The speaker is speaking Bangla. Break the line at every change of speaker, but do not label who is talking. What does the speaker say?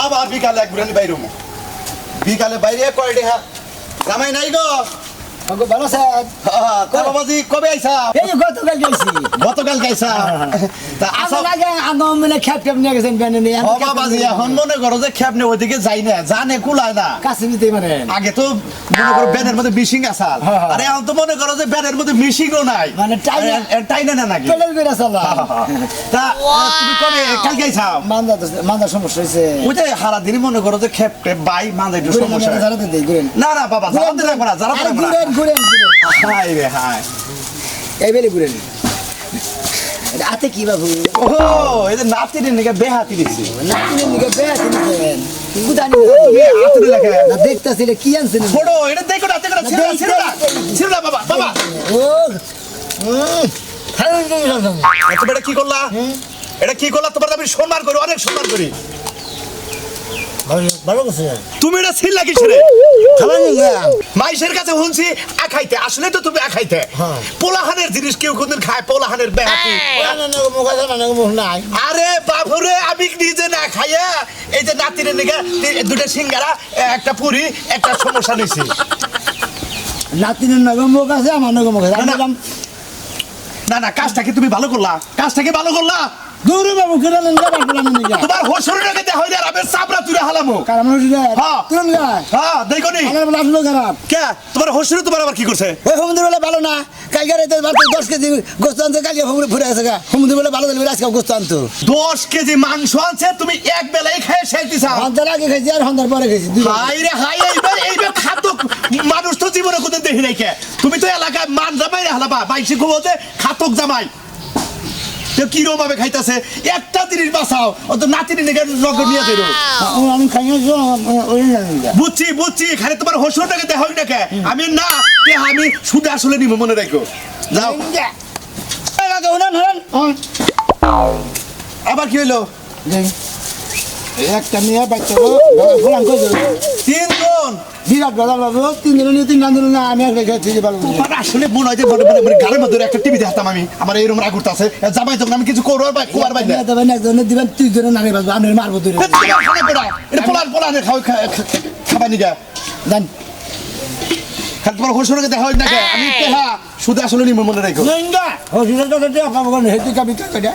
আবার বিকালে এক ঘুরানি বাইরে বিকালে বাইরে কয়ডে হ্যাঁ জামাই নাই গো
আগে ভালো স্যার
বাবাজি কবে আইসা
এই গতকাল গেছি
গতকাল গাইছা তা আসা
আসলে আগে আগে মানে খেপ নিয়ে গেছেন বেনে নিয়ে
ও বাবাজি এখন মনে করো যে খেপনে ওইদিকে যাই না জানে কুলায় না
কাছে দিতে মানে
আগে তো মনে করো ব্যানের মধ্যে মিশিং আসাল আরে এখন তো মনে করো যে ব্যানের মধ্যে মিশিংও নাই
মানে
টাইনা না নাকি
পেলেল করে চালা
তা তুমি কবে কাল গাইছা
মান্দা সমস্যা হয়েছে
ওই যে সারা দিনই মনে করো যে খেপটে বাই মাঝে একটু সমস্যা
জানাতে দেই ঘুরেন
না না বাবা জানাতে লাগবে না জানাতে লাগবে না
ঘুরেন
হাই রে হাই
এই বেলে ঘুরেন আতে কি বাবু
ও এই যে নাতির নিকে বেহাতি দিছি
নাতিনের নিকে বেয়া দিলেন গুদানি
আতুরে লাগে
না দেখতাছিল কি আনছেন
ছোট এটা দেখো না ছিল না বাবা বাবা
ও
এটা কি করলা এটা কি করলা তোমার আমি সম্মান করি অনেক সম্মান করি
ভালো আছে
তুমি এটা ছিল নাকি ছেড়ে
খালানি
মাইশের কাছে শুনছি আখাইতে আসলে তো তুমি আখাইতে পোলাহানের জিনিস কেউ কোনদিন খায় পোলাহানের বেহাতি আরে বাবুরে আমি নিজে না খাইয়া এই যে নাতিনের নিকে দুটো সিঙ্গারা একটা পুরি একটা সমস্যা নিছি
নাতিনের নগর মুখ আছে আমার নগর মুখ আছে
না না কাজটা কি তুমি ভালো করলা কাজটা কি ভালো করলা
দূরে বাবু কেরালেন না বাপলাম না
তোমার হোসরটাকে দেখ হইলে আমি সাবরা তুলে হালামো
কারণ হইছে
হ্যাঁ
তুরন গায়
হ্যাঁ দেখো নি
আমার বলা আসলো খারাপ
কে তোমার হোসর তোমার আবার কি করছে
ওই সমুদ্র বলে ভালো না কালকে রাতে 10 কেজি গোস্ত আনতে কালকে ঘুরে গেছে গা সমুদ্র বলে ভালো দিলে আজকে গোস্ত আনতো
10 কেজি মাংস আছে তুমি এক বেলায় খেয়ে শেষ দিছা
হাজার আগে খাইছি আর হাজার পরে খাইছি
হাই রে হাই এইবার খাদ্য মানুষ তো জীবনে কোনদিন দেখি নাই কে তুমি তো এলাকায় মান জামাই হালাবা বাইশে ঘুমোতে খাতক জামাই তো কিরম ভাবে খাইতাছে একটা জিনিস বাঁচাও ও তো নাতিনি নিয়ে নগর নিয়ে যাইরো
আমি খাই
বুঝছি বুঝছি খালি তোমার হোসরটাকে দেখ হই নাকি আমি না আমি শুধু আসলে নিব মনে রাখো যাও আবার কি হইলো
একটা মেয়ে বাচ্চা ফোলাম করে
তিনজন
বিরাট বেলা বাবু 3 দিন নিয়ে 3 দিন না আমি আর খেয়েছি ভালো
তোমার আসলে মনে হয় যে মানে গালের মধ্যে একটা টিভি দেখাতাম আমি আমার এইরকম রাগ করতেছে জামাই যখন আমি কিছু করবো বা কুয়ার বাইরে
দেবেন একজনের দিবেন 3 জনের নারী বাজবে আমি মারবো ধরে
এটা পোলানে খাবার নিগা
জান
খালি তোমার হোসরকে দেখা হয় নাকি আমি শুধু আসলে নিব মনে রাখো
নইঙ্গা ও সুন্দর কথা আপনার হেতু কাবিতা করে